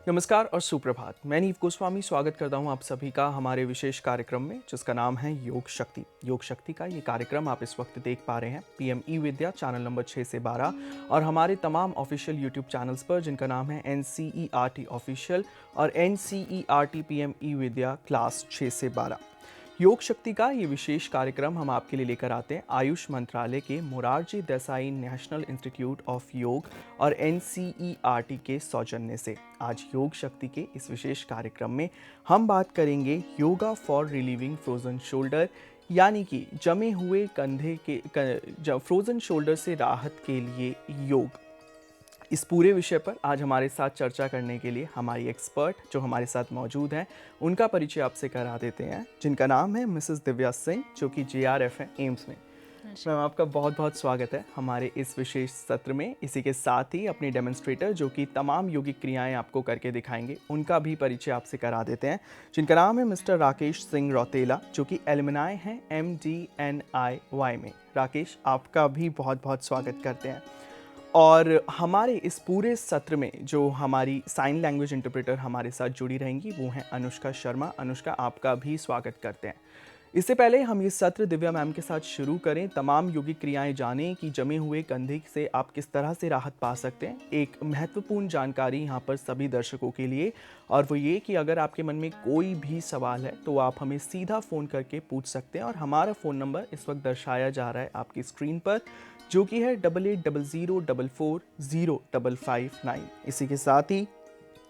नमस्कार और सुप्रभात। मैं नीव गोस्वामी स्वागत करता हूं आप सभी का हमारे विशेष कार्यक्रम में जिसका नाम है योग शक्ति। योग शक्ति का ये कार्यक्रम आप इस वक्त देख पा रहे हैं पीएम ई विद्या चैनल नंबर 6 से 12 और हमारे तमाम ऑफिशियल यूट्यूब चैनल्स पर जिनका नाम है NCERT ऑफिशियल और NCERT पीएम ई विद्या क्लास 6 से 12। योग शक्ति का ये विशेष कार्यक्रम हम आपके लिए लेकर आते हैं आयुष मंत्रालय के Morarji Desai national institute of योग और NCERT के सौजन्य से। आज योग शक्ति के इस विशेष कार्यक्रम में हम बात करेंगे yoga for relieving frozen shoulder, यानी कि जमे हुए कंधे के फ्रोजन शोल्डर से राहत के लिए योग। इस पूरे विषय पर आज हमारे साथ चर्चा करने के लिए हमारी एक्सपर्ट जो हमारे साथ मौजूद हैं उनका परिचय आपसे करा देते हैं, जिनका नाम है मिसेस दिव्या सिंह जो कि JRF है एम्स में। मैम, आपका बहुत बहुत स्वागत है हमारे इस विशेष सत्र में। इसी के साथ ही अपनी डेमोन्स्ट्रेटर जो कि तमाम योगिक क्रियाएं आपको करके दिखाएंगे उनका भी परिचय आपसे करा देते हैं, जिनका नाम है मिस्टर राकेश सिंह रौतेला जो कि एलुमनाई हैं MDNIY में। राकेश, आपका भी बहुत बहुत स्वागत करते हैं। और हमारे इस पूरे सत्र में जो हमारी साइन लैंग्वेज इंटरप्रेटर हमारे साथ जुड़ी रहेंगी वो हैं अनुष्का शर्मा। अनुष्का, आपका भी स्वागत करते हैं। इससे पहले हम ये सत्र दिव्या मैम के साथ शुरू करें, तमाम योगिक क्रियाएं जानें कि जमे हुए कंधे से आप किस तरह से राहत पा सकते हैं। एक महत्वपूर्ण जानकारी यहाँ पर सभी दर्शकों के लिए, और वो ये कि अगर आपके मन में कोई भी सवाल है तो आप हमें सीधा फ़ोन करके पूछ सकते हैं। और हमारा फ़ोन नंबर इस वक्त दर्शाया जा रहा है आपकी स्क्रीन पर, जो कि है 8800440559। इसी के साथ ही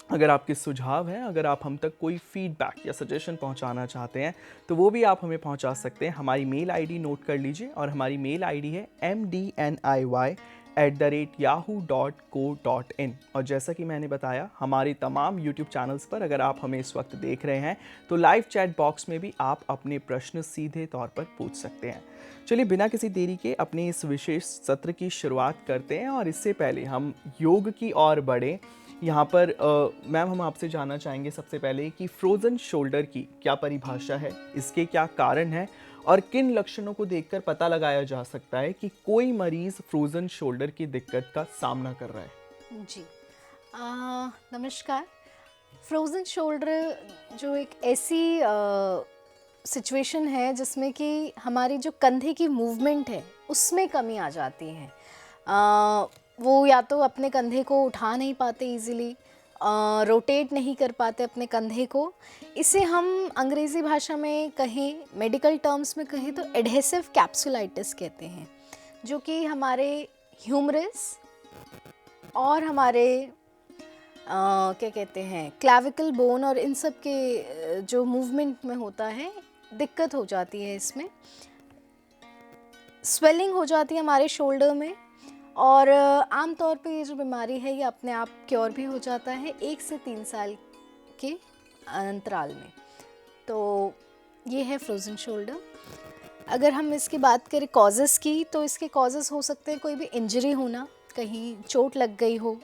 अगर आपके सुझाव हैं, अगर आप हम तक कोई फीडबैक या सजेशन पहुंचाना चाहते हैं तो वो भी आप हमें पहुंचा सकते हैं। हमारी मेल आईडी नोट कर लीजिए, और हमारी मेल आईडी है mdniy@yahoo.co.in। और जैसा कि मैंने बताया, हमारे तमाम यूट्यूब चैनल्स पर अगर आप हमें इस वक्त देख रहे हैं तो लाइव चैट बॉक्स में भी आप अपने प्रश्न सीधे तौर पर पूछ सकते हैं। चलिए बिना किसी देरी के अपने इस विशेष सत्र की शुरुआत करते हैं, और इससे पहले हम योग की ओर बढ़ें। यहाँ पर मैम, हम आपसे जानना चाहेंगे सबसे पहले कि फ्रोज़न शोल्डर की क्या परिभाषा है, इसके क्या कारण है, और किन लक्षणों को देखकर पता लगाया जा सकता है कि कोई मरीज़ फ्रोज़न शोल्डर की दिक्कत का सामना कर रहा है। जी नमस्कार। फ्रोज़न शोल्डर जो एक ऐसी सिचुएशन है जिसमें कि हमारी जो कंधे की मूवमेंट है उसमें कमी आ जाती है। वो या तो अपने कंधे को उठा नहीं पाते इजीली, रोटेट नहीं कर पाते अपने कंधे को। इसे हम अंग्रेज़ी भाषा में कहें, मेडिकल टर्म्स में कहें तो एडहेसिव कैप्सुलाइटिस कहते हैं, जो कि हमारे ह्यूमरस और हमारे क्या कहते हैं क्लैविकल बोन और इन सब के जो मूवमेंट में होता है दिक्कत हो जाती है। इसमें स्वेलिंग हो जाती है हमारे शोल्डर में, और आम तौर पे ये जो बीमारी है ये अपने आप क्योर भी हो जाता है 1 से 3 साल के अंतराल में। तो ये है फ्रोज़न शोल्डर। अगर हम इसकी बात करें कॉजेज़ की, तो इसके कॉजेज़ हो सकते हैं कोई भी इंजरी होना, कहीं चोट लग गई हो,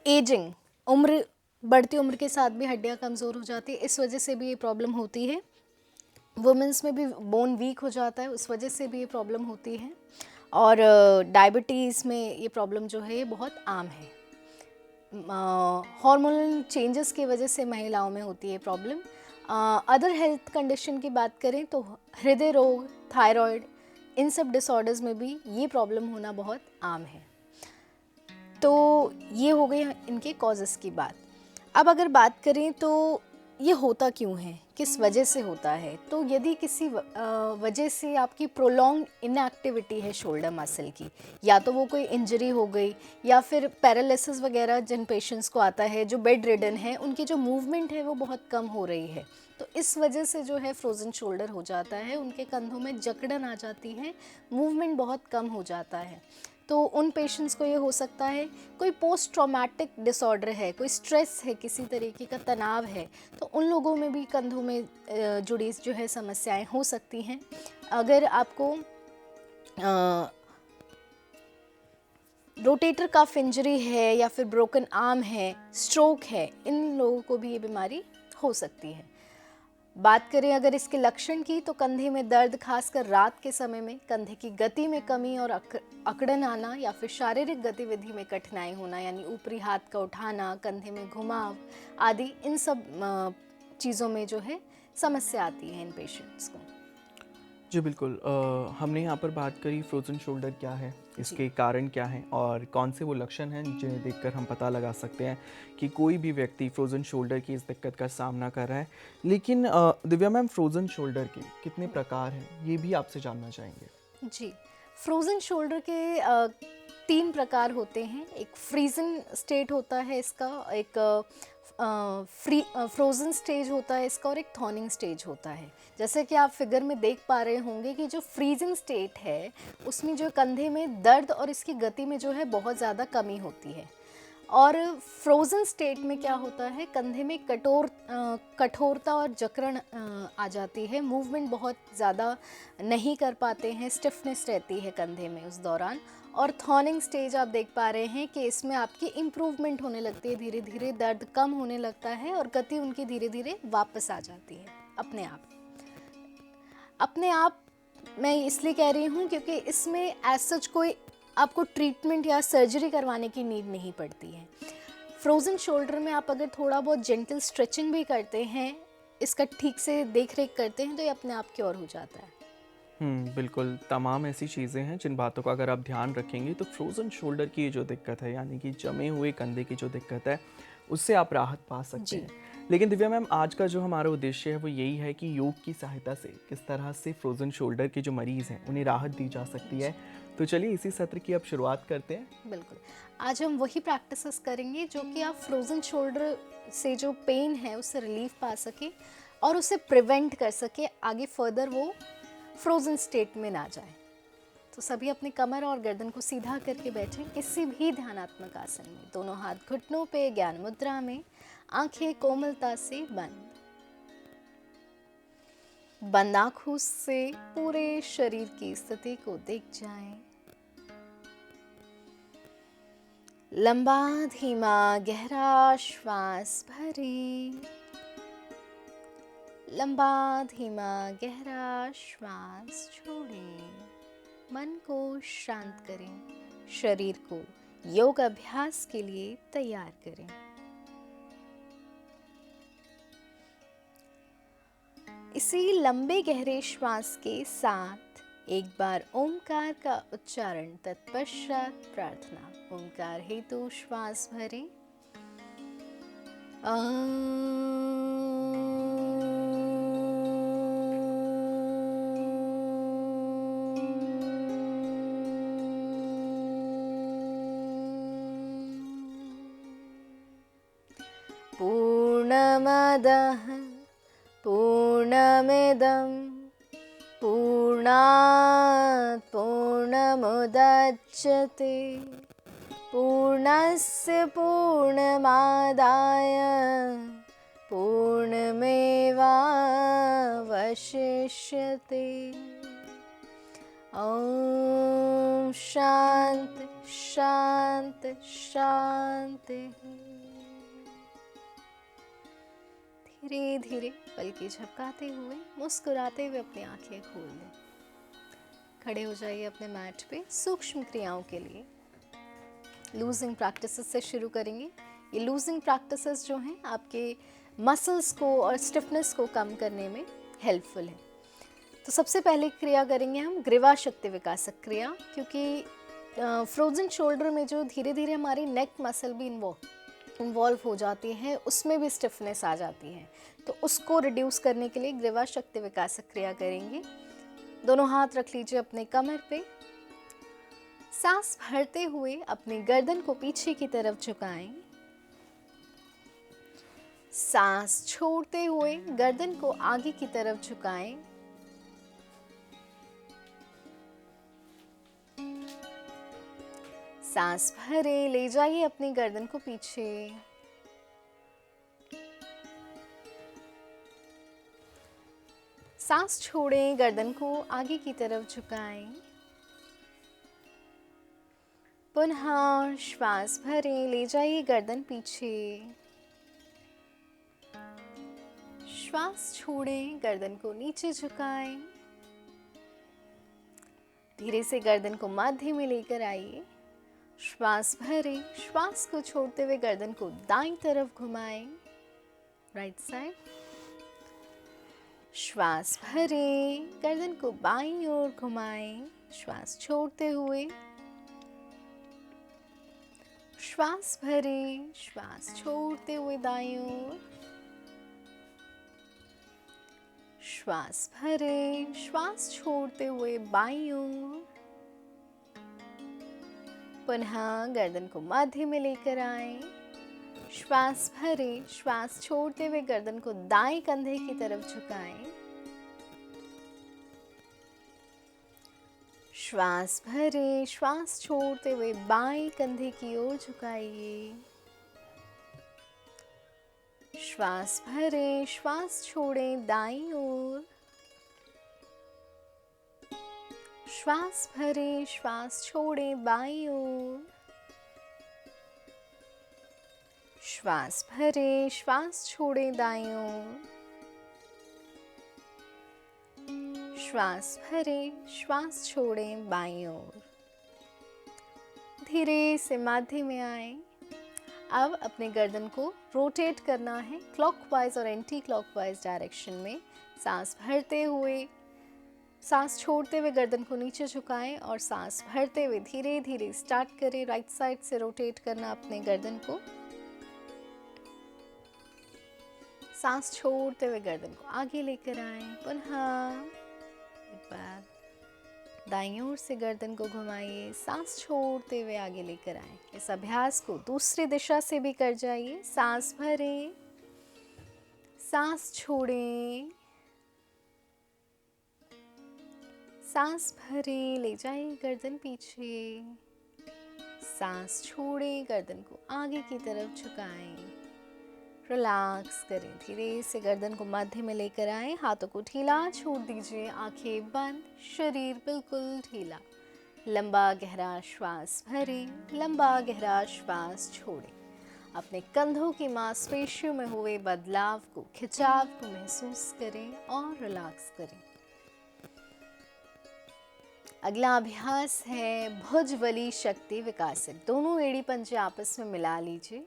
एजिंग, उम्र बढ़ती उम्र के साथ भी हड्डियाँ कमज़ोर हो जाती है, इस वजह से भी ये प्रॉब्लम होती है। वुमेंस में भी बोन वीक हो जाता है, उस वजह से भी ये प्रॉब्लम होती है। और डायबिटीज़ में ये प्रॉब्लम जो है ये बहुत आम है। हार्मोनल चेंजेस की वजह से महिलाओं में होती है प्रॉब्लम। अदर हेल्थ कंडीशन की बात करें तो हृदय रोग, थायराइड, इन सब डिसऑर्डर्स में भी ये प्रॉब्लम होना बहुत आम है। तो ये हो गई इनके कॉजेज़ की बात। अब अगर बात करें तो ये होता क्यों है, किस वजह से होता है, तो यदि किसी वजह से आपकी प्रोलॉन्ग इनएक्टिविटी है शोल्डर मसल की, या तो वो कोई इंजरी हो गई या फिर पैरालिसिस वगैरह जिन पेशेंट्स को आता है जो बेड रिडन है, उनकी जो मूवमेंट है वो बहुत कम हो रही है, तो इस वजह से जो है फ्रोज़न शोल्डर हो जाता है। उनके कंधों में जकड़न आ जाती है, मूवमेंट बहुत कम हो जाता है। तो उन पेशेंट्स को ये हो सकता है कोई पोस्ट ट्रॉमेटिक डिसऑर्डर है, कोई स्ट्रेस है, किसी तरीके का तनाव है, तो उन लोगों में भी कंधों में जुड़ी जो है समस्याएं हो सकती हैं। अगर आपको रोटेटर कफ इंजरी है या फिर ब्रोकन आर्म है, स्ट्रोक है, इन लोगों को भी ये बीमारी हो सकती है। बात करें अगर इसके लक्षण की, तो कंधे में दर्द, खासकर रात के समय में, कंधे की गति में कमी और अकड़न आना, या फिर शारीरिक गतिविधि में कठिनाई होना, यानी ऊपरी हाथ का उठाना, कंधे में घुमाव आदि, इन सब चीज़ों में जो है समस्या आती है इन पेशेंट्स को। जी बिल्कुल। हमने यहाँ पर बात करी फ्रोज़न शोल्डर क्या है, जी। इसके कारण क्या हैं और कौन से वो लक्षण हैं जिन्हें देखकर हम पता लगा सकते हैं कि कोई भी व्यक्ति फ्रोज़न शोल्डर की इस दिक्कत का सामना कर रहा है। लेकिन दिव्या मैम, फ्रोज़न शोल्डर के कितने प्रकार हैं, ये भी आपसे जानना चाहेंगे। जी, फ्रोज़न शोल्डर के 3 प्रकार होते हैं। एक फ्रीज़न स्टेट होता है इसका, एक फ्रोज़न स्टेज होता है इसका, और एक थॉनिंग स्टेज होता है। जैसे कि आप फिगर में देख पा रहे होंगे कि जो फ्रीज़न स्टेट है, उसमें जो कंधे में दर्द और इसकी गति में जो है बहुत ज़्यादा कमी होती है। और फ्रोज़न स्टेट में क्या होता है, कंधे में कठोरता और जकड़न आ जाती है, मूवमेंट बहुत ज़्यादा नहीं कर पाते हैं, स्टिफनेस रहती है कंधे में उस दौरान। और थॉनिंग स्टेज आप देख पा रहे हैं कि इसमें आपकी इम्प्रूवमेंट होने लगती है, धीरे धीरे दर्द कम होने लगता है और गति उनकी धीरे धीरे वापस आ जाती है अपने आप। अपने आप मैं इसलिए कह रही हूँ क्योंकि इसमें एज सच कोई आपको ट्रीटमेंट या सर्जरी करवाने की नीड नहीं पड़ती है। फ्रोज़न शोल्डर में आप अगर थोड़ा बहुत जेंटल स्ट्रेचिंग भी करते हैं, इसका ठीक से देख रेख करते हैं, तो ये अपने आप क्योर हो जाता है। बिल्कुल, तमाम ऐसी चीज़ें हैं जिन बातों का अगर आप ध्यान रखेंगे तो फ्रोज़न शोल्डर की ये जो दिक्कत है, यानी कि जमे हुए कंधे की जो दिक्कत है, उससे आप राहत पा सकते जी। हैं। लेकिन दिव्या मैम, आज का जो हमारा उद्देश्य है वो यही है कि योग की सहायता से किस तरह से फ्रोज़न शोल्डर के जो मरीज़ हैं उन्हें राहत दी जा सकती है। तो चलिए इसी सत्र की अब शुरुआत करते हैं। बिल्कुल। आज हम वही प्रैक्टिसेस करेंगे जो कि आप फ्रोज़न शोल्डर से जो पेन है उससे रिलीफ पा सकें और उसे प्रिवेंट कर सकें, आगे फर्दर वो फ्रोज़न स्टेट में ना जाए। तो सभी अपनी कमर और गर्दन को सीधा करके बैठें किसी भी ध्यानात्मक आसन में, दोनों हाथ घुटनों पे ज्ञान मुद्रा में, आंखें कोमलता से बंद। बंद आँखों से पूरे शरीर की स्थिति को देख जाएं। लंबा धीमा गहरा श्वास भरें। लंबा धीमा गहरा श्वास छोड़ें। मन को शांत करें, शरीर को योग अभ्यास के लिए तैयार करें। इसी लंबे गहरे श्वास के साथ एक बार ओमकार का उच्चारण, तत्पश्चात प्रार्थना। ओमकार हेतु श्वास भरें। पूर्णमदः पूर्णमिदं पूर्णात् पूर्णमुदच्यते पूर्णस्य पूर्णमादाय पूर्णमेवावशिष्यते। ॐ शान्ति शान्ति शान्ति। धीरे धीरे पलकें झपकाते हुए, मुस्कुराते हुए अपनी आंखें खोल दें। खड़े हो जाइए अपने मैट पे। सूक्ष्म क्रियाओं के लिए लूजिंग प्रैक्टिसेस से शुरू करेंगे। ये लूजिंग प्रैक्टिसेस जो हैं आपके मसल्स को और स्टिफनेस को कम करने में हेल्पफुल है। तो सबसे पहले क्रिया करेंगे हम ग्रीवा शक्ति विकासक क्रिया, क्योंकि फ्रोजन शोल्डर में जो धीरे धीरे हमारी नेक मसल भी इन्वॉल्व हो जाती है, उसमें भी स्टिफनेस आ जाती है। तो उसको रिड्यूस करने के लिए ग्रीवा शक्ति विकासक क्रिया करेंगे। दोनों हाथ रख लीजिए अपने कमर पे। सांस भरते हुए अपनी गर्दन को पीछे की तरफ झुकाएं। सांस छोड़ते हुए गर्दन को आगे की तरफ झुकाएं। सांस भरे, ले जाइए अपनी गर्दन को पीछे। सांस छोड़ें, गर्दन को आगे की तरफ झुकाएं। पुनः श्वास भरें, ले जाइए गर्दन पीछे। श्वास छोड़ें, गर्दन को नीचे झुकाएं। धीरे से गर्दन को मध्य में लेकर आइए। श्वास भरें, श्वास को छोड़ते हुए गर्दन को दाईं तरफ घुमाएं, राइट साइड। श्वास भरें, गर्दन को बाईं ओर घुमाएं, श्वास छोड़ते हुए। श्वास भरें, श्वास छोड़ते हुए दाईं ओर। श्वास भरें, श्वास छोड़ते हुए बाईं ओर। पुनः गर्दन को मध्य में लेकर आएं। श्वास भरें, श्वास छोड़ते हुए गर्दन को दाएं कंधे की तरफ झुकाएं। श्वास भरें, श्वास छोड़ते हुए बाएं कंधे की ओर झुकाइए। श्वास भरें, श्वास छोड़ें दाईं ओर। श्वास भरें, श्वास छोड़ें बाईं ओर। श्वास भरें, श्वास छोड़ें दाईं ओर। श्वास भरें, श्वास छोड़ें बाईं ओर। धीरे से मध्य में आए। अब अपने गर्दन को रोटेट करना है क्लॉकवाइज और एंटी क्लॉकवाइज डायरेक्शन में। सांस भरते हुए, सांस छोड़ते हुए गर्दन को नीचे झुकाएं और सांस भरते हुए धीरे धीरे स्टार्ट करें राइट साइड से रोटेट करना अपने गर्दन को। सांस छोड़ते हुए गर्दन को आगे लेकर आएं। पुनः एक बार दाईं ओर से गर्दन को घुमाइए, सांस छोड़ते हुए आगे लेकर आएं। इस अभ्यास को दूसरी दिशा से भी कर जाइए। सांस भरें, सांस छोड़ें, सांस भरें, ले जाइए गर्दन पीछे। सांस छोड़ें, गर्दन को आगे की तरफ झुकाएं। रिलैक्स करें। धीरे से गर्दन को मध्य में लेकर आए। हाथों को ढीला छोड़ दीजिए, आंखें बंद, शरीर बिल्कुल ढीला। लंबा गहरा श्वास भरें, लंबा गहरा श्वास छोड़ें। अपने कंधों की मांसपेशियों में हुए बदलाव को, खिंचाव को महसूस करें और रिलैक्स करें। अगला अभ्यास है भुजबली शक्ति विकासक। दोनों एड़ी पंजे आपस में मिला लीजिए।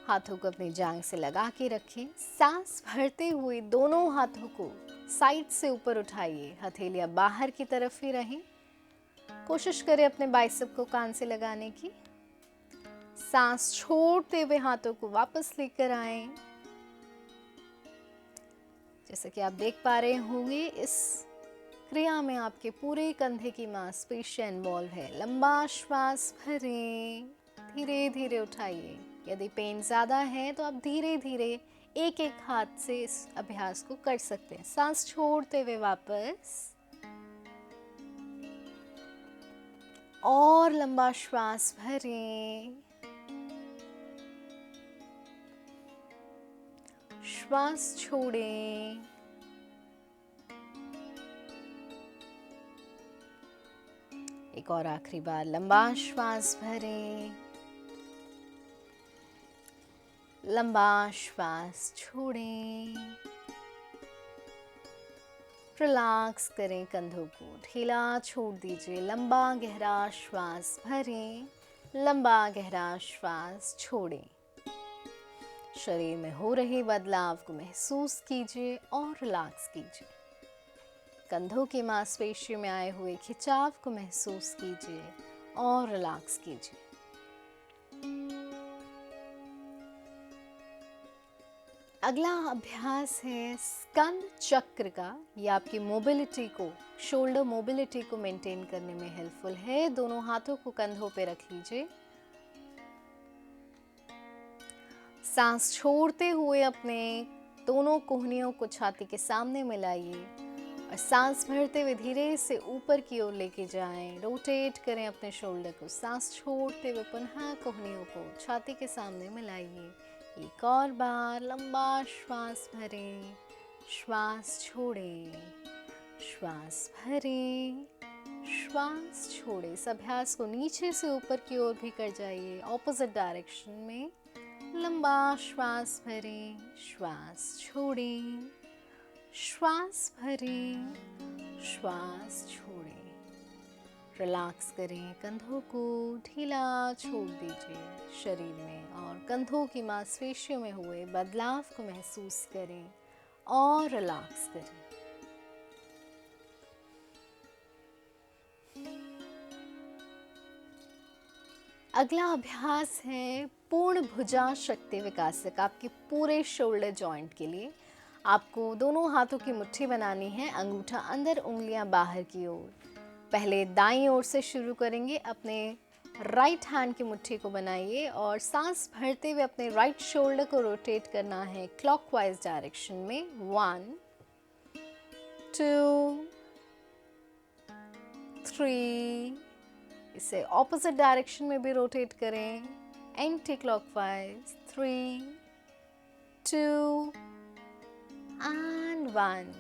हाथों को अपनी जांघ से लगा के रखें। सांस भरते हुए दोनों हाथों को साइड से ऊपर उठाइए। हथेलियां बाहर की तरफ ही रहें। कोशिश करें अपने बाइसेप को कान से लगाने की। सांस छोड़ते हुए हाथों को वापस लेकर आएं। जैसे कि आप देख पा रहे होंगे, इस क्रिया में आपके पूरे कंधे की मांसपेशियां इन्वॉल्व है। लंबा श्वास भरें, धीरे धीरे उठाइए। यदि पेन ज़्यादा है तो आप धीरे धीरे एक एक हाथ से इस अभ्यास को कर सकते हैं। सांस छोड़ते हुए वापस और लंबा श्वास भरें। श्वास छोड़ें। एक और आखिरी बार लंबा श्वास भरें, लंबा श्वास छोड़ें। रिलैक्स करें, कंधों को ढीला छोड़ दीजिए। लंबा गहरा श्वास भरें, लंबा गहरा श्वास छोड़ें। शरीर में हो रहे बदलाव को महसूस कीजिए और रिलैक्स कीजिए। कंधों की मांसपेशियों में आए हुए खिंचाव को महसूस कीजिए और रिलैक्स कीजिए। अगला अभ्यास है स्कंद चक्र का। ये आपकी मोबिलिटी को, शोल्डर मोबिलिटी को मेंटेन करने में हेल्पफुल है। दोनों हाथों को कंधों पे रख लीजिए। सांस छोड़ते हुए अपने दोनों कोहनियों को छाती के सामने मिलाइए और सांस भरते हुए धीरे से ऊपर की ओर लेके जाएं। रोटेट करें अपने शोल्डर को। सांस छोड़ते हुए पुनः कोहनियों को छाती के सामने मिलाइए। एक और बार लंबा श्वास भरें, श्वास छोड़ें, श्वास भरें, श्वास छोड़ें। इस अभ्यास को नीचे से ऊपर की ओर भी कर जाइए, ऑपोजिट डायरेक्शन में। लंबा श्वास भरें, श्वास छोड़ें, श्वास भरें, श्वास छोड़ें। रिलैक्स करें, कंधों को ढीला छोड़ दीजिए शरीर में और कंधों की मांसपेशियों में हुए बदलाव को महसूस करें और रिलैक्स करें। अगला अभ्यास है पूर्ण भुजा शक्ति विकासक। आपके पूरे शोल्डर जॉइंट के लिए आपको दोनों हाथों की मुट्ठी बनानी है, अंगूठा अंदर, उंगलियां बाहर की ओर। पहले दाईं ओर से शुरू करेंगे। अपने राइट हैंड की मुट्ठी को बनाइए और सांस भरते हुए अपने राइट शोल्डर को रोटेट करना है क्लॉकवाइज डायरेक्शन में। 1 2 3। इसे ऑपोजिट डायरेक्शन में भी रोटेट करें, एंटी क्लॉकवाइज। 3 2 एंड 1।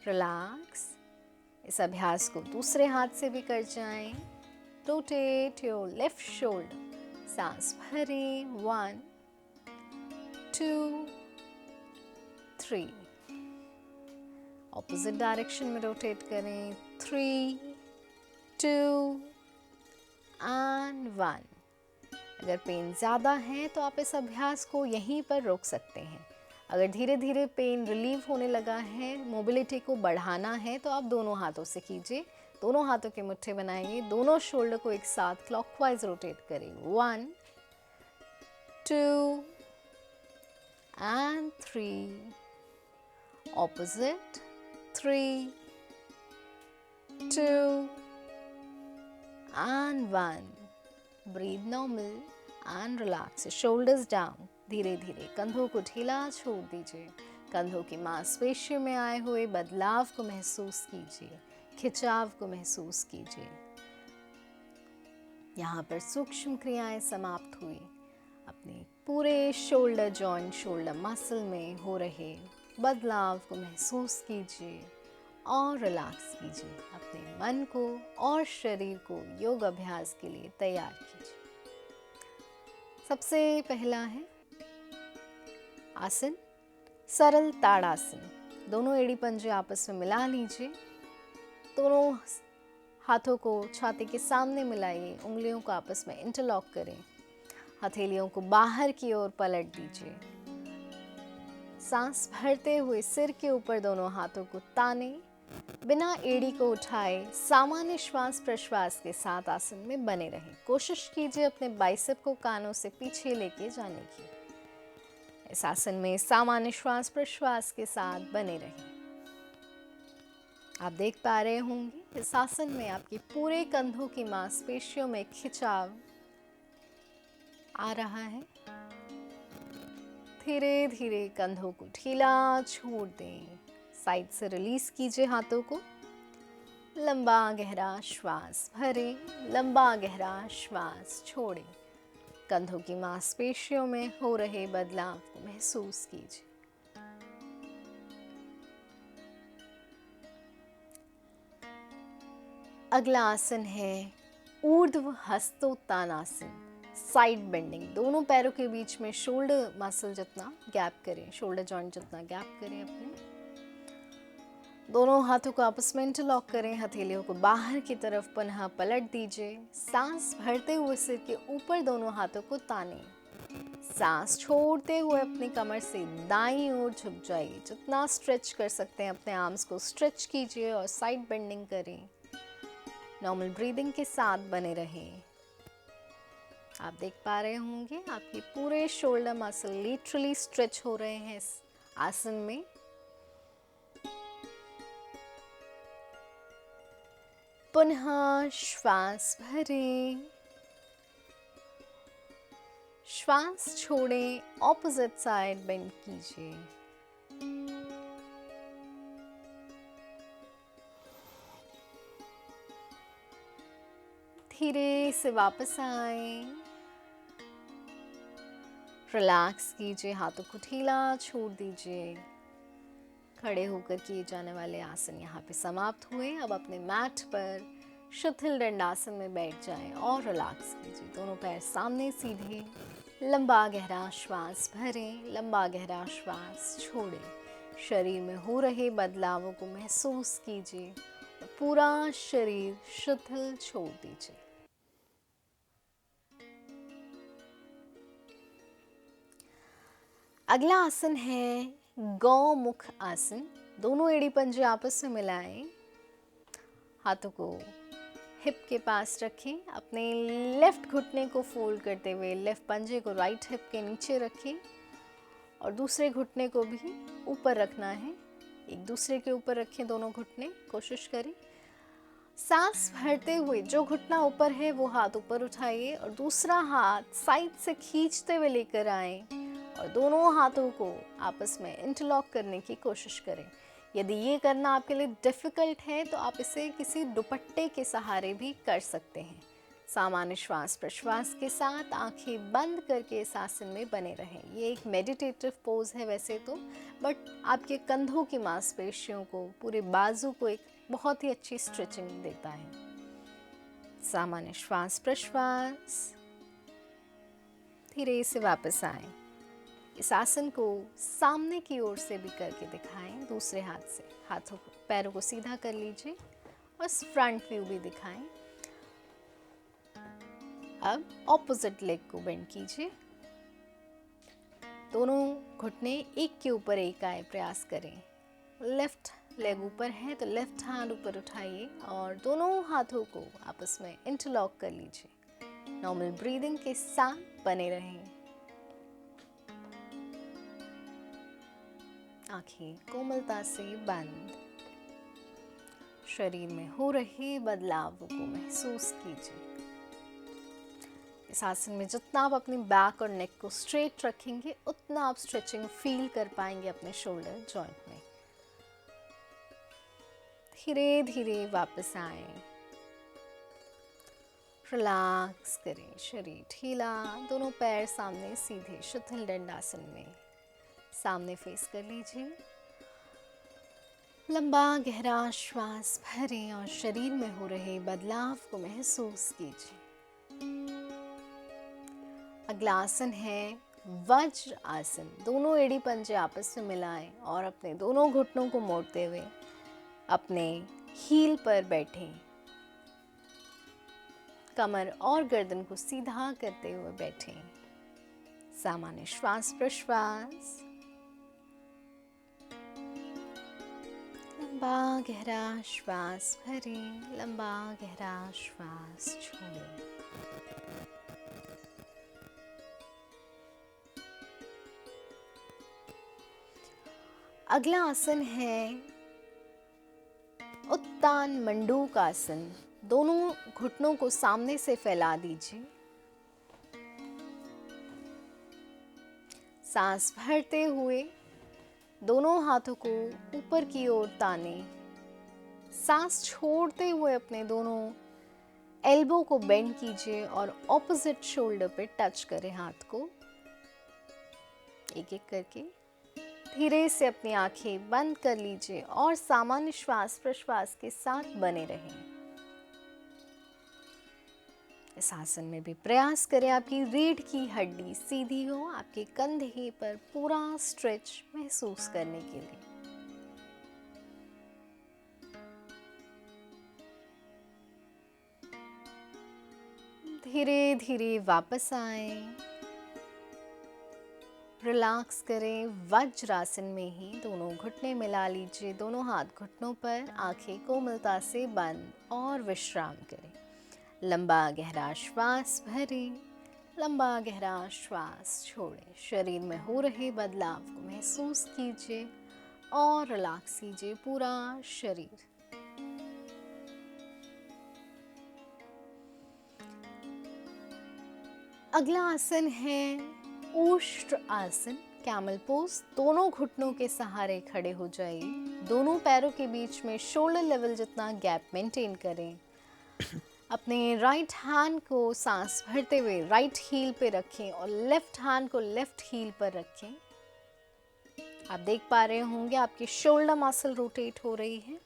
रिलैक्स। इस अभ्यास को दूसरे हाथ से भी कर जाएं। Rotate your left shoulder. सांस भरें। 1 2 3। ऑपोजिट डायरेक्शन में रोटेट करें। 3 2 एंड 1। अगर पेन ज़्यादा है तो आप इस अभ्यास को यहीं पर रोक सकते हैं। अगर धीरे धीरे पेन रिलीव होने लगा है, मोबिलिटी को बढ़ाना है, तो आप दोनों हाथों से कीजिए। दोनों हाथों के मुट्ठे बनाइए, दोनों शोल्डर को एक साथ क्लॉकवाइज रोटेट करें। 1 2 and 3। Opposite. 3 2 and 1। Breathe normal and relax your shoulders down। धीरे धीरे कंधों को ढीला छोड़ दीजिए। कंधों की मांसपेशियों में आए हुए बदलाव को महसूस कीजिए, खिंचाव को महसूस कीजिए। यहाँ पर सूक्ष्म क्रियाएं समाप्त हुई। अपने पूरे शोल्डर जॉइंट, शोल्डर मसल में हो रहे बदलाव को महसूस कीजिए और रिलैक्स कीजिए। अपने मन को और शरीर को योग अभ्यास के लिए तैयार कीजिए। सबसे पहला है आसन, सरल ताड़ासन। दोनों एड़ी पंजे आपस में मिला लीजिए। दोनों हाथों को छाती के सामने मिलाइए, उंगलियों को आपस में इंटरलॉक करें। हथेलियों को बाहर की ओर पलट दीजिए। सांस भरते हुए सिर के ऊपर दोनों हाथों को ताने, बिना एड़ी को उठाए सामान्य श्वास प्रश्वास के साथ आसन में बने रहें। कोशिश कीजिए अपने बाइसेप को कानों से पीछे लेके जाने की। इस आसन में सामान्य श्वास प्रश्वास के साथ बने रहें। आप देख पा रहे होंगे इस आसन में आपके पूरे कंधों की मांसपेशियों में खिंचाव आ रहा है। धीरे धीरे कंधों को ढीला छोड़ दें। साइड से रिलीज कीजिए हाथों को। लंबा गहरा श्वास भरें, लंबा गहरा श्वास छोड़ें। कंधों की मांसपेशियों में हो रहे बदलाव को महसूस कीजिए। अगला आसन है ऊर्ध्व हस्तोत्तानासन, साइड बेंडिंग। दोनों पैरों के बीच में शोल्डर मसल जितना गैप करें, शोल्डर जॉइंट जितना गैप करें। अपने दोनों हाथों को आपस में इंटरलॉक करें। हथेलियों को बाहर की तरफ पुनः पलट दीजिए। सांस भरते हुए सिर के ऊपर दोनों हाथों को ताने। सांस छोड़ते हुए अपनी कमर से दाईं ओर झुक जाइए। जितना स्ट्रेच कर सकते हैं अपने आर्म्स को स्ट्रेच कीजिए और साइड बेंडिंग करें। नॉर्मल ब्रीदिंग के साथ बने रहें। आप देख पा रहे होंगे आपके पूरे शोल्डर मसल लिटरली स्ट्रेच हो रहे हैं इस आसन में। पुनः श्वास भरें, श्वास छोड़ें, ऑपोजिट साइड बेंड कीजिए। धीरे से वापस आए। रिलैक्स कीजिए, हाथों को ढीला छोड़ दीजिए। खड़े होकर किए जाने वाले आसन यहाँ पे समाप्त हुए। अब अपने मैट पर शिथिल दंडासन में बैठ जाएं और रिलैक्स कीजिए। दोनों पैर सामने सीधे, लंबा गहरा श्वास भरें, लंबा गहरा श्वास छोड़ें। शरीर में हो रहे बदलावों को महसूस कीजिए और पूरा शरीर शिथिल छोड़ दीजिए। अगला आसन है गौमुख आसन। दोनों एड़ी पंजे आपस में मिलाएं, हाथों को हिप के पास रखें, अपने लेफ्ट घुटने को फोल्ड करते हुए लेफ्ट पंजे को राइट हिप के नीचे रखें और दूसरे घुटने को भी ऊपर रखना है। एक दूसरे के ऊपर रखें दोनों घुटने, कोशिश करें। सांस भरते हुए जो घुटना ऊपर है वो हाथ ऊपर उठाइए और दूसरा हाथ साइड से खींचते हुए लेकर आएं और दोनों हाथों को आपस में इंटरलॉक करने की कोशिश करें। यदि ये करना आपके लिए डिफ़िकल्ट है तो आप इसे किसी दुपट्टे के सहारे भी कर सकते हैं। सामान्य श्वास प्रश्वास के साथ आंखें बंद करके इस आसन में बने रहें। ये एक मेडिटेटिव पोज है वैसे तो, बट आपके कंधों की मांसपेशियों को, पूरे बाजू को एक बहुत ही अच्छी स्ट्रेचिंग देता है। सामान्य श्वास प्रश्वास, धीरे से वापस आएं। इस आसन को सामने की ओर से भी करके दिखाएं। दूसरे हाथ से हाथों को, पैरों को सीधा कर लीजिए और फ्रंट व्यू भी दिखाएं। अब ऑपोजिट लेग को बेंड कीजिए। दोनों घुटने एक के ऊपर एक आए, प्रयास करें। लेफ्ट लेग ऊपर है तो लेफ्ट हैंड ऊपर उठाइए और दोनों हाथों को आपस में इंटरलॉक कर लीजिए। नॉर्मल ब्रीदिंग के साथ बने रहें। आंखें कोमलता से बंद। शरीर में हो रहे बदलावों को महसूस कीजिए। इस आसन में जितना आप अपनी बैक और नेक को स्ट्रेट रखेंगे उतना आप स्ट्रेचिंग फील कर पाएंगे अपने शोल्डर जॉइंट में। धीरे धीरे वापस आएं। रिलैक्स करें, शरीर ढीला, दोनों पैर सामने सीधे शिथिल दंडासन में सामने फेस कर लीजिए। लंबा गहरा श्वास भरें और शरीर में हो रहे बदलाव को महसूस कीजिए। अगला आसन है वज्र आसन। दोनों एड़ी पंजे आपस में मिलाएं और अपने दोनों घुटनों को मोड़ते हुए अपने हील पर बैठें। कमर और गर्दन को सीधा करते हुए बैठें। सामान्य श्वास प्रश्वास, लंबा गहरा श्वास भरें, लंबा गहरा श्वास छोड़ें। अगला आसन है उत्तान मंडूक आसन। दोनों घुटनों को सामने से फैला दीजिए। सांस भरते हुए दोनों हाथों को ऊपर की ओर ताने। सांस छोड़ते हुए अपने दोनों एल्बो को बेंड कीजिए और ऑपोजिट शोल्डर पे टच करें हाथ को। एक एक करके धीरे से अपनी आंखें बंद कर लीजिए और सामान्य श्वास प्रश्वास के साथ बने रहें। इस आसन में भी प्रयास करें आपकी रीढ़ की हड्डी सीधी हो, आपके कंधे पर पूरा स्ट्रेच महसूस करने के लिए। धीरे धीरे वापस आएं। रिलैक्स करें। वज्रासन में ही दोनों घुटने मिला लीजिए, दोनों हाथ घुटनों पर, आंखें कोमलता से बंद और विश्राम करें। लंबा गहरा श्वास भरें, लंबा गहरा श्वास छोड़ें। शरीर में हो रहे बदलाव को महसूस कीजिए और रिलैक्स कीजिए पूरा शरीर। अगला आसन है ऊष्ट्र आसन, कैमल पोज। दोनों घुटनों के सहारे खड़े हो जाइए। दोनों पैरों के बीच में शोल्डर लेवल जितना गैप मेंटेन करें। अपने राइट हैंड को सांस भरते हुए राइट हील पे रखें और लेफ्ट हैंड को लेफ्ट हील पर रखें। आप देख पा रहे होंगे आपकी शोल्डर मसल रोटेट हो रही है।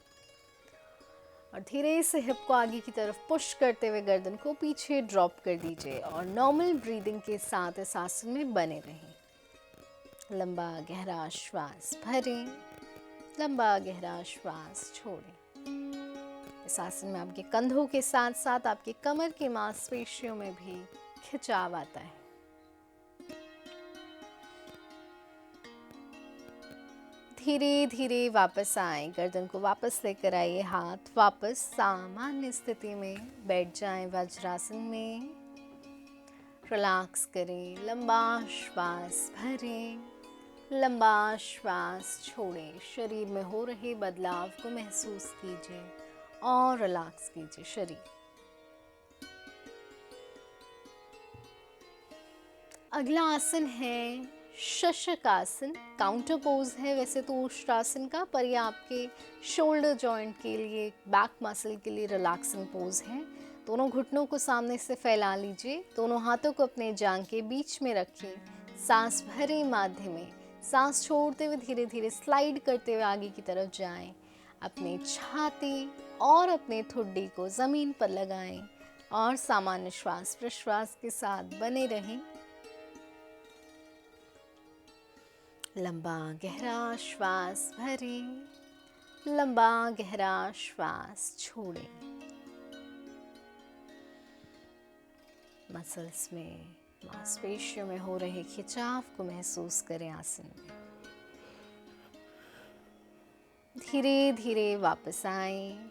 और धीरे से हिप को आगे की तरफ पुश करते हुए गर्दन को पीछे ड्रॉप कर दीजिए और नॉर्मल ब्रीदिंग के साथ इस आसन में बने रहें। लंबा गहरा श्वास भरें, लंबा गहरा श्वास छोड़ें। इस आसन में आपके कंधों के साथ साथ आपके कमर की मांसपेशियों में भी खिंचाव आता है। धीरे धीरे वापस आए, गर्दन को वापस लेकर आइए, हाथ वापस सामान्य स्थिति में बैठ जाएं वज्रासन में। रिलैक्स करें, लंबा श्वास भरें, लंबा श्वास छोड़ें। शरीर में हो रहे बदलाव को महसूस कीजिए और रिलैक्स कीजिए शरीर। अगला आसन है शशक आसन। काउंटर पोज है वैसे तो उष्ट्रासन का, पर ये आपके शोल्डर जॉइंट के लिए, बैक मसल के लिए रिलैक्सिंग पोज है। दोनों घुटनों को सामने से फैला लीजिए, दोनों हाथों को अपने जांघ के बीच में रखिए। सांस भरें माध्य में, सांस छोड़ते हुए धीरे धीरे स्लाइड करते हुए आगे की तरफ जाएं। अपने छाती और अपने ठुड्डी को ज़मीन पर लगाएं और सामान्य श्वास प्रश्वास के साथ बने रहें। लंबा गहरा श्वास भरें, लंबा गहरा श्वास छोड़ें। मसल्स में, मांसपेशियों में हो रहे खिंचाव को महसूस करें आसन में। धीरे धीरे वापस आएं।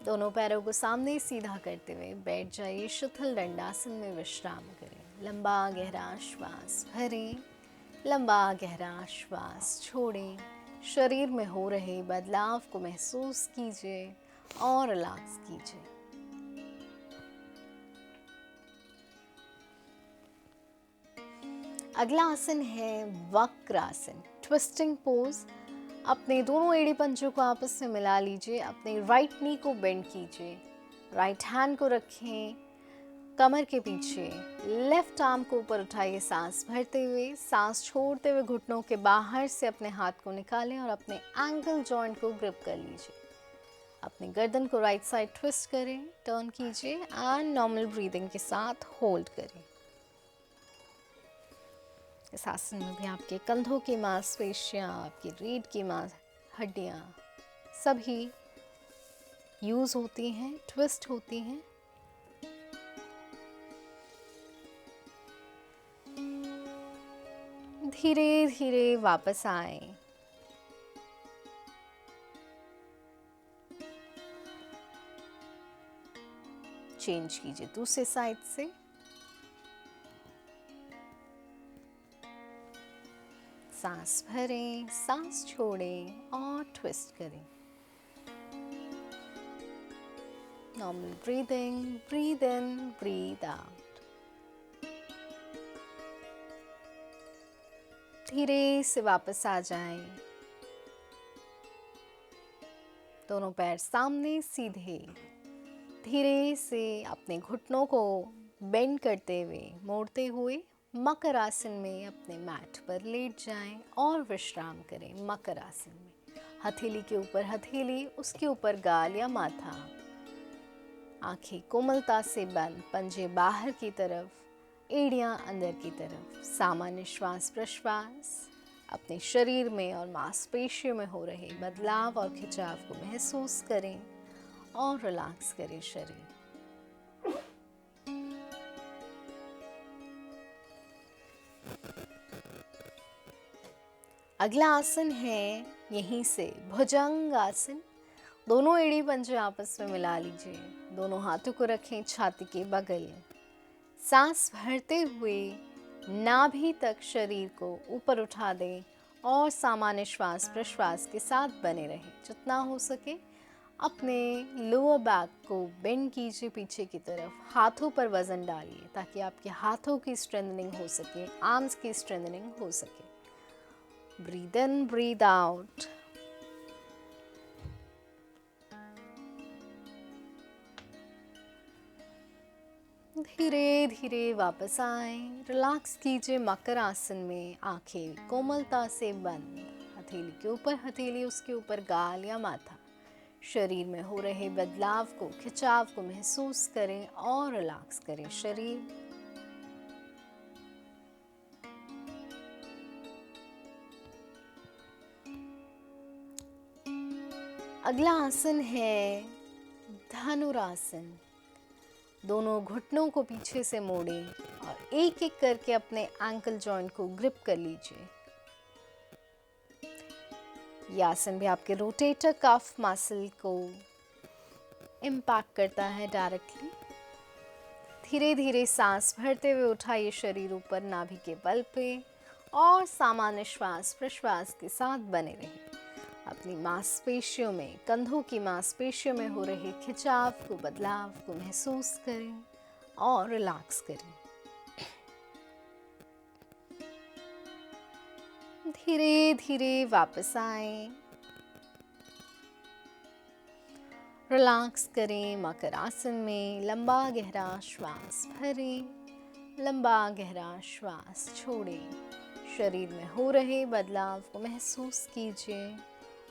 दोनों पैरों को सामने सीधा करते हुए बैठ जाइए। शिथिल दंडासन में विश्राम करें। लंबा गहरा श्वास भरें, लंबा गहरा श्वास छोड़ें। शरीर में हो रहे बदलाव को महसूस कीजिए और रिलैक्स कीजिए। अगला आसन है वक्रासन, ट्विस्टिंग पोज। अपने दोनों एड़ी पंजों को आपस में मिला लीजिए। अपने राइट नी को बेंड कीजिए, राइट हैंड को रखें कमर के पीछे, लेफ्ट आर्म को ऊपर उठाइए सांस भरते हुए। सांस छोड़ते हुए घुटनों के बाहर से अपने हाथ को निकालें और अपने एंकल जॉइंट को ग्रिप कर लीजिए। अपनी गर्दन को राइट साइड ट्विस्ट करें, टर्न कीजिए एंड नॉर्मल ब्रीदिंग के साथ होल्ड करें। इस आसन में भी आपके कंधों की मांसपेशियां, आपकी रीढ़ की हड्डियां सभी यूज होती हैं, ट्विस्ट होती हैं। धीरे धीरे वापस आए। चेंज कीजिए दूसरे साइड से। सांस भरें, सांस छोड़ें और ट्विस्ट करें। Normal breathing, breathe in, breathe out. धीरे से वापस आ जाएं। दोनों पैर सामने सीधे। धीरे से अपने घुटनों को बेंड करते हुए, मोड़ते हुए मकर आसन में अपने मैट पर लेट जाएं और विश्राम करें। मकर आसन में हथेली के ऊपर हथेली, उसके ऊपर गाल या माथा। आंखें कोमलता से बंद, पंजे बाहर की तरफ, एड़ियां अंदर की तरफ। सामान्य श्वास प्रश्वास। अपने शरीर में और मांसपेशियों में हो रहे बदलाव और खिंचाव को महसूस करें और रिलैक्स करें शरीर। अगला आसन है यहीं से भुजंग आसन। दोनों एड़ी पंजे आपस में मिला लीजिए। दोनों हाथों को रखें छाती के बगल। सांस भरते हुए नाभि तक शरीर को ऊपर उठा दें और सामान्य श्वास प्रश्वास के साथ बने रहें। जितना हो सके अपने लोअर बैक को बेंड कीजिए पीछे की तरफ। हाथों पर वजन डालिए ताकि आपके हाथों की स्ट्रेंथनिंग हो सके, आर्म्स की स्ट्रेंथनिंग हो सके। Breathe in, breathe out. धीरे धीरे वापस आए। रिलैक्स कीजिए मकर आसन में। आंखें कोमलता से बंद, हथेली के ऊपर हथेली, उसके ऊपर गाल या माथा। शरीर में हो रहे बदलाव को, खिंचाव को महसूस करें और रिलैक्स करें शरीर। अगला आसन है धनुरासन। दोनों घुटनों को पीछे से मोड़ें और एक एक करके अपने एंकल जॉइंट को ग्रिप कर लीजिए। यह आसन भी आपके रोटेटर कफ मसल को इम्पैक्ट करता है डायरेक्टली। धीरे धीरे सांस भरते हुए उठाइए शरीर ऊपर नाभि के बल पे और सामान्य श्वास प्रश्वास के साथ बने रहिए। अपनी मांसपेशियों में, कंधों की मांसपेशियों में हो रहे खिंचाव को, बदलाव को महसूस करें और रिलैक्स करें। धीरे धीरे वापस आए, रिलैक्स करें। मकर आसन में लंबा गहरा श्वास भरें, लंबा गहरा श्वास छोड़ें। शरीर में हो रहे बदलाव को महसूस कीजिए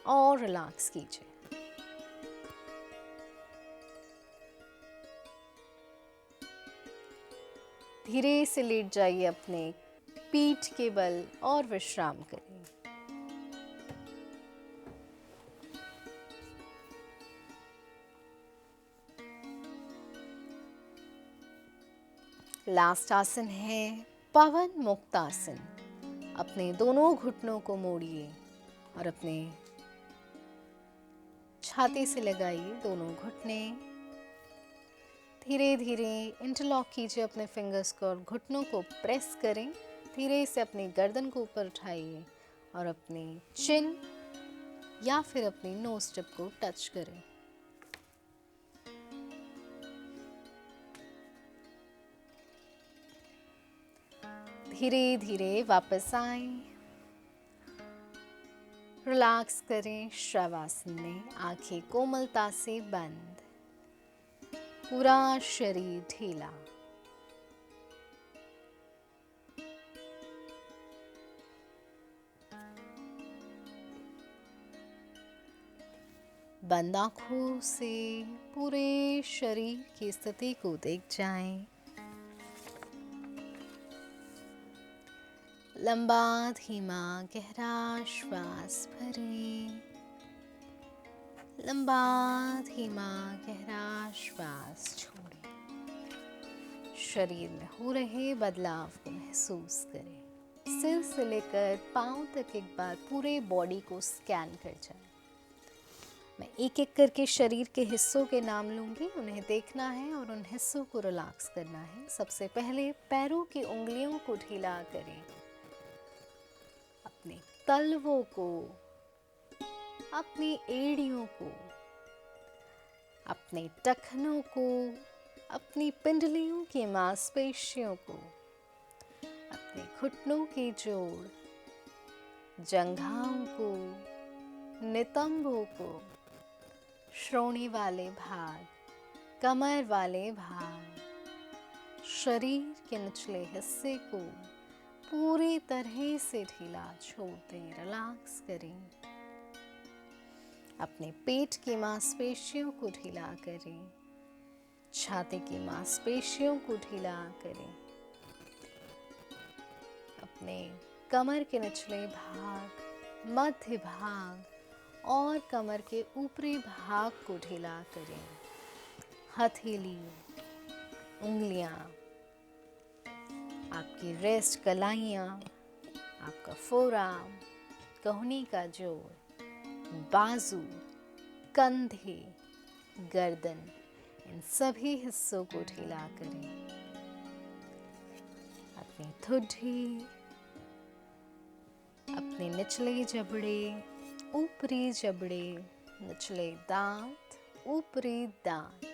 और रिलैक्स कीजिए। धीरे से लेट जाइए अपने पीठ के बल और विश्राम करें। लास्ट आसन है पवन मुक्तासन। अपने दोनों घुटनों को मोड़िए और अपने छाती से लगाइए दोनों घुटने। धीरे धीरे इंटरलॉक कीजिए अपने फिंगर्स को और घुटनों को प्रेस करें। धीरे से अपनी गर्दन को ऊपर उठाइए और अपनी चिन या फिर अपनी नोज टिप को टच करें। धीरे धीरे वापस आए, रिलैक्स करें शवासन में। आंखें कोमलता से बंद, पूरा शरीर ढीला। बंद आंखों से पूरे शरीर की स्थिति को देख जाएं। लंबा धीमा गहरा श्वास भरें, लंबा धीमा गहरा श्वास छोड़ें। शरीर में हो रहे बदलाव को महसूस करें। सिर से लेकर पांव तक एक बार पूरे बॉडी को स्कैन कर जाएं। मैं एक एक करके शरीर के हिस्सों के नाम लूंगी, उन्हें देखना है और उन हिस्सों को रिलैक्स करना है। सबसे पहले पैरों की उंगलियों को ढीला करें, अपने तलवों को, अपनी एड़ियों को, अपने टखनों को, अपनी पिंडलियों की मांसपेशियों को, अपने घुटनों की जोड़, जंघाओं को, नितंबों को, श्रोणी वाले भाग, कमर वाले भाग, शरीर के निचले हिस्से को पूरी तरह से ढीला छोड़ दें, रिलैक्स करें। अपने पेट की मांसपेशियों को ढीला करें, छाती की मांसपेशियों को ढीला करें, अपने कमर के निचले भाग, मध्य भाग और कमर के ऊपरी भाग को ढीला करें। हथेली, उंगलियां, आपकी रेस्ट कलाइयाँ, आपका फोरआर्म, कहुनी का जोड़, बाजू, कंधे, गर्दन, इन सभी हिस्सों को ढीला करें। अपनी ठुड्डी, अपने निचले जबड़े, ऊपरी जबड़े, निचले दांत, ऊपरी दांत,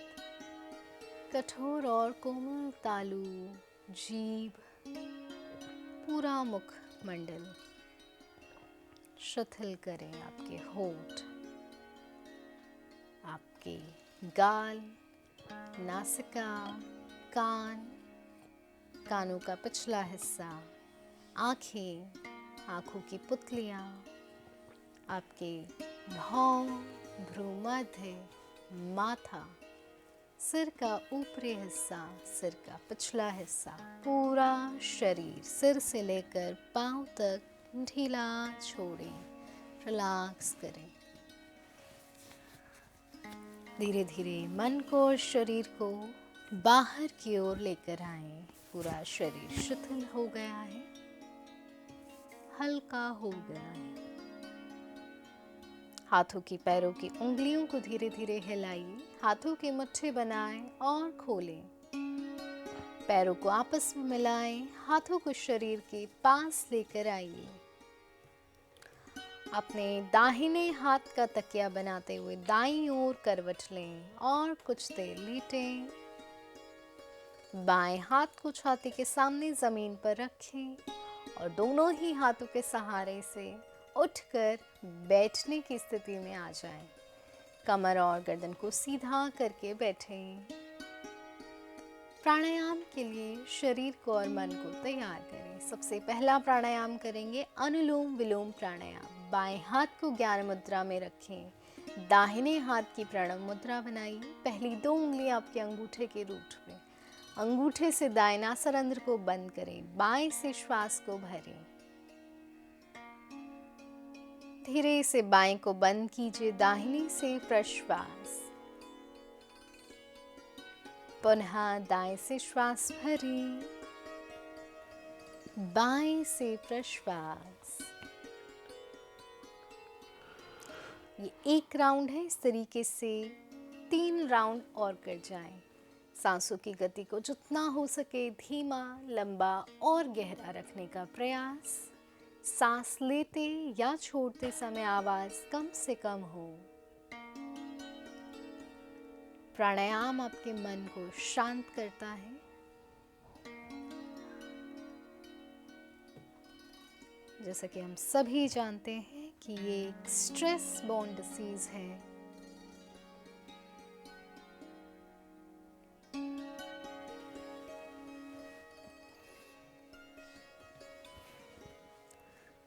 कठोर और कोमल तालू, जीभ, पूरा मुख मंडल शिथिल करें। आपके होंठ, आपके गाल, नासिका, कान, कानों का पिछला हिस्सा, आंखें, आंखों की पुतलियां, आपके भौं, भ्रूमध्य, माथा, सिर का ऊपरी हिस्सा, सिर का पिछला हिस्सा, पूरा शरीर सिर से लेकर पांव तक ढीला छोड़ें, रिलैक्स करें। धीरे धीरे मन को और शरीर को बाहर की ओर लेकर आएं। पूरा शरीर शिथिल हो गया है, हल्का हो गया है। हाथों की पैरों की उंगलियों को धीरे धीरे हिलाइए, हाथों की मुट्ठी बनाएं और खोलें। पैरों को आपस में मिलाएं, हाथों को शरीर के पास लेकर आइए। अपने दाहिने हाथ का तकिया बनाते हुए दाईं ओर करवट लें और कुछ देर लेटें। बाएं हाथ को छाती के सामने जमीन पर रखें और दोनों ही हाथों के सहारे से उठकर बैठने की स्थिति में आ जाएं। कमर और गर्दन को सीधा करके बैठें। प्राणायाम के लिए शरीर को और मन को तैयार करें। सबसे पहला प्राणायाम करेंगे अनुलोम विलोम प्राणायाम। बाएं हाथ को ज्ञान मुद्रा में रखें, दाहिने हाथ की प्रणव मुद्रा बनाइए। पहली 2 उंगलियां आपके अंगूठे के रूट में, अंगूठे से दाएं नासारंध्र को बंद करें, बाएं से श्वास को भरें। धीरे से बाएं को बंद कीजिए, दाहिने से प्रश्वास। पुनः दाएं से श्वास भरें, बाएं से प्रश्वास। ये 1 राउंड है। इस तरीके से 3 राउंड और कर जाएं। सांसों की गति को जितना हो सके धीमा, लंबा और गहरा रखने का प्रयास। सांस लेते या छोड़ते समय आवाज कम से कम हो। प्राणायाम आपके मन को शांत करता है। जैसा कि हम सभी जानते हैं कि ये एक स्ट्रेस बॉर्न डिसीज है।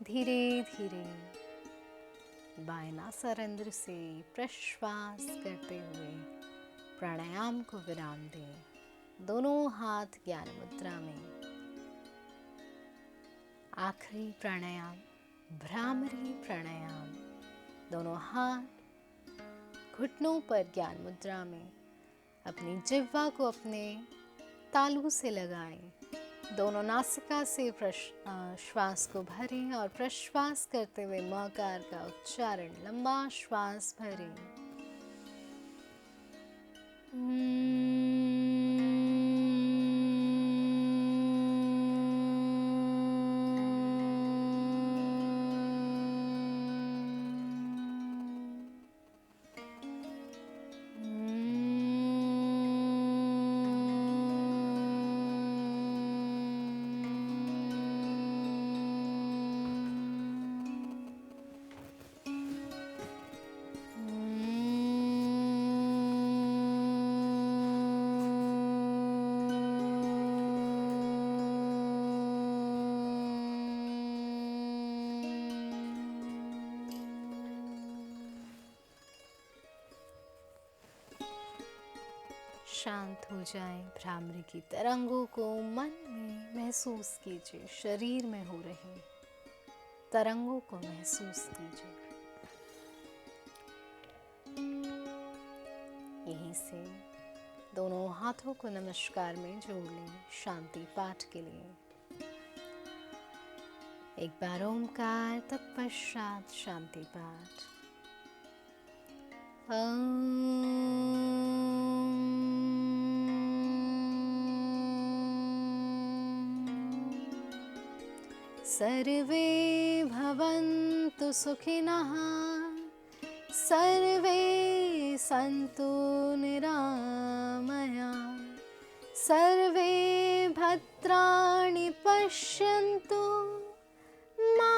धीरे धीरे बाएं नासारंध्र से प्रश्वास करते हुए प्राणायाम को विराम दें। दोनों हाथ ज्ञान मुद्रा में। आखिरी प्राणायाम भ्रामरी प्राणायाम। दोनों हाथ घुटनों पर ज्ञान मुद्रा में। अपनी जिह्वा को अपने तालू से लगाएं। दोनों नासिका से श्वास को भरें और प्रश्वास करते हुए मकार का उच्चारण। लंबा श्वास भरें। शांत हो जाएं। भ्रामरी की तरंगों को मन में महसूस कीजिए। शरीर में हो रही तरंगों को महसूस कीजिए। यहीं से दोनों हाथों को नमस्कार में जोड़ लें शांति पाठ के लिए। एक बार ओमकार, तत्पश्चात शांति पाठ। सर्वे भवन्तु सुखिनः, सर्वे सन्तु निरामयाः, सर्वे भद्राणि पश्यन्तु, मा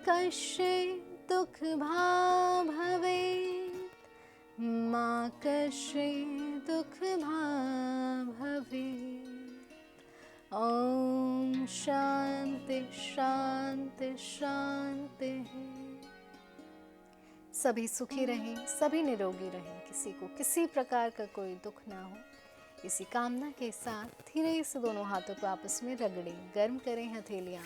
कश्चित् दुःखभाग् भवेत्, मा कश्चित् दुःखभाग् भवेत्। ओम शांति शांति शांति। सभी सुखी रहें, सभी निरोगी रहें, किसी को किसी प्रकार का कोई दुख ना हो। इसी कामना के साथ धीरे से दोनों हाथों को आपस में रगड़ें, गर्म करें हथेलियाँ।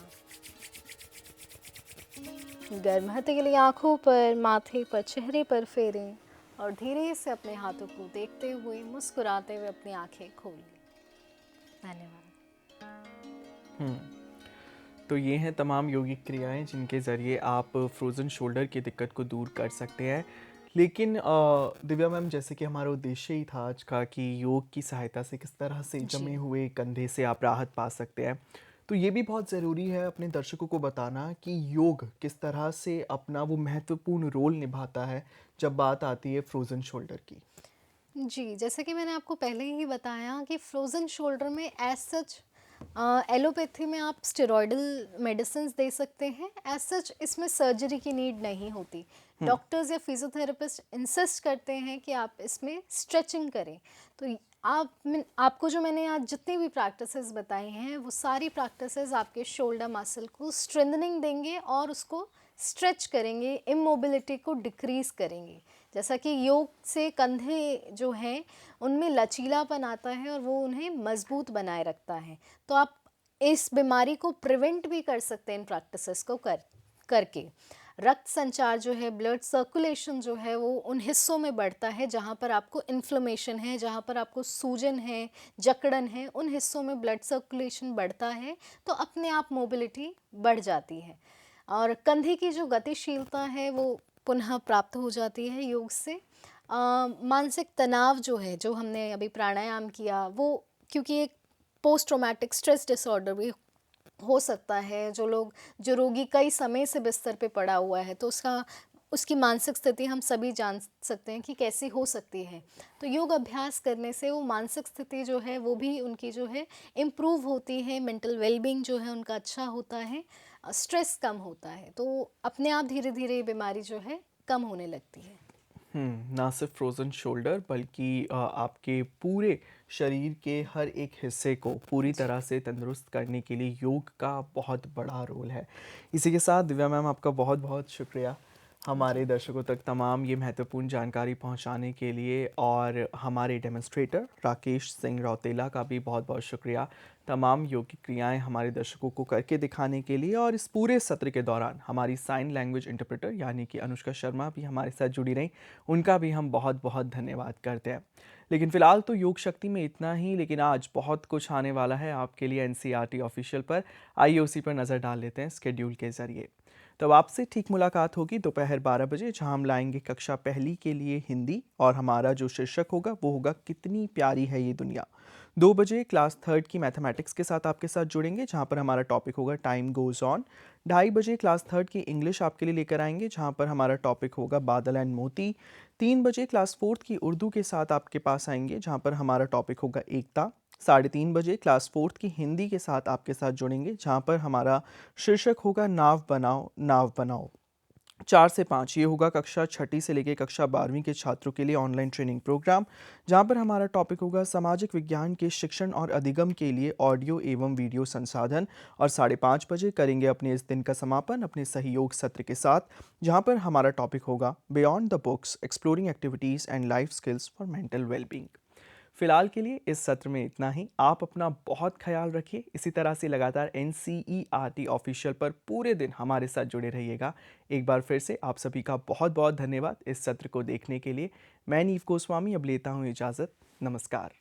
गर्म हथेली आँखों पर, माथे पर, चेहरे पर फेरें और धीरे से अपने हाथों को देखते हुए, मुस्कुराते हुए अपनी आंखें खोल लें। धन्यवाद। तो ये हैं तमाम योगिक क्रियाएं जिनके ज़रिए आप फ्रोज़न शोल्डर की दिक्कत को दूर कर सकते हैं। लेकिन दिव्या मैम, जैसे कि हमारा उद्देश्य ही था आज का कि योग की सहायता से किस तरह से जमे जी। हुए कंधे से आप राहत पा सकते हैं, तो ये भी बहुत ज़रूरी है अपने दर्शकों को बताना कि योग किस तरह से अपना वो महत्वपूर्ण रोल निभाता है जब बात आती है फ्रोज़न शोल्डर की। जी, जैसे कि मैंने आपको पहले ही बताया कि फ्रोज़न शोल्डर में एज़ सच एलोपैथी में आप स्टेरॉयडल मेडिसिन्स दे सकते हैं। एज़ सच इसमें सर्जरी की नीड नहीं होती। डॉक्टर्स या फिजियोथेरेपिस्ट इंसिस्ट करते हैं कि आप इसमें स्ट्रेचिंग करें। तो आपको जो मैंने आज जितनी भी प्रैक्टिसेस बताई हैं, वो सारी प्रैक्टिसेस आपके शोल्डर मसल को स्ट्रेंथनिंग देंगे और उसको स्ट्रेच करेंगे, इमोबिलिटी को डिक्रीज़ करेंगे। जैसा कि योग से कंधे जो हैं उनमें लचीलापन आता है और वो उन्हें मजबूत बनाए रखता है। तो आप इस बीमारी को प्रिवेंट भी कर सकते हैं इन प्रैक्टिसेस को करके। रक्त संचार जो है, ब्लड सर्कुलेशन जो है, वो उन हिस्सों में बढ़ता है जहाँ पर आपको इन्फ्लेमेशन है, जहाँ पर आपको सूजन है, जकड़न है, उन हिस्सों में ब्लड सर्कुलेशन बढ़ता है तो अपने आप मोबिलिटी बढ़ जाती है और कंधे की जो गतिशीलता है वो पुनः प्राप्त हो जाती है योग से। मानसिक तनाव जो है, जो हमने अभी प्राणायाम किया, वो क्योंकि एक पोस्ट ट्रॉमेटिक स्ट्रेस डिसऑर्डर भी हो सकता है, जो रोगी कई समय से बिस्तर पे पड़ा हुआ है तो उसकी मानसिक स्थिति हम सभी जान सकते हैं कि कैसी हो सकती है। तो योग अभ्यास करने से वो मानसिक स्थिति जो है वो भी उनकी जो है इम्प्रूव होती है, मेंटल वेलबींग जो है उनका अच्छा होता है, स्ट्रेस कम होता है, तो अपने आप धीरे धीरे ये बीमारी जो है कम होने लगती है। ना सिर्फ फ्रोज़न शोल्डर बल्कि आपके पूरे शरीर के हर एक हिस्से को पूरी जी। तरह से तंदुरुस्त करने के लिए योग का बहुत बड़ा रोल है। इसी के साथ दिव्या मैम, आपका बहुत बहुत शुक्रिया थैंक यू। हमारे दर्शकों तक तमाम ये महत्वपूर्ण जानकारी पहुंचाने के लिए, और हमारे डेमोन्स्ट्रेटर राकेश सिंह रौतेला का भी बहुत बहुत शुक्रिया तमाम योगिक क्रियाएं हमारे दर्शकों को करके दिखाने के लिए। और इस पूरे सत्र के दौरान हमारी साइन लैंग्वेज इंटरप्रेटर यानी कि अनुष्का शर्मा भी हमारे साथ जुड़ी रहीं, उनका भी हम बहुत बहुत धन्यवाद करते हैं। लेकिन फ़िलहाल तो योग शक्ति में इतना ही, लेकिन आज बहुत कुछ आने वाला है आपके लिए एनसीईआरटी ऑफिशियल पर। आइए उसी पर नज़र डाल लेते हैं स्केड्यूल के ज़रिए। तब आपसे ठीक मुलाकात होगी दोपहर 12 बजे, जहां हम लाएंगे कक्षा पहली के लिए हिंदी, और हमारा जो शीर्षक होगा वो होगा कितनी प्यारी है ये दुनिया। 2 बजे क्लास थर्ड की मैथमेटिक्स के साथ आपके साथ जुड़ेंगे, जहां पर हमारा टॉपिक होगा टाइम गोज़ ऑन। 2:30 बजे क्लास थर्ड की इंग्लिश आपके लिए लेकर आएंगे, जहां पर हमारा टॉपिक होगा बादल एंड मोती। 3 बजे क्लास फोर्थ की उर्दू के साथ आपके पास आएंगे, जहां पर हमारा टॉपिक होगा एकता। 3:30 बजे क्लास फोर्थ की हिंदी के साथ आपके साथ जुड़ेंगे, जहां पर हमारा शीर्षक होगा नाव बनाओ नाव बनाओ। 4 से 5 ये होगा कक्षा छठी से लेकर कक्षा 12वीं के छात्रों के लिए ऑनलाइन ट्रेनिंग प्रोग्राम, जहां पर हमारा टॉपिक होगा सामाजिक विज्ञान के शिक्षण और अधिगम के लिए ऑडियो एवं वीडियो संसाधन। और 5:30 बजे करेंगे अपने इस दिन का समापन अपने सहयोग सत्र के साथ, जहां पर हमारा टॉपिक होगा beyond the books exploring activities and life skills for mental wellbeing. फिलहाल के लिए इस सत्र में इतना ही। आप अपना बहुत ख्याल रखिए। इसी तरह से लगातार एनसीईआरटी ऑफिशियल पर पूरे दिन हमारे साथ जुड़े रहिएगा। एक बार फिर से आप सभी का बहुत बहुत धन्यवाद इस सत्र को देखने के लिए। मैं नीव गोस्वामी अब लेता हूँ इजाज़त। नमस्कार।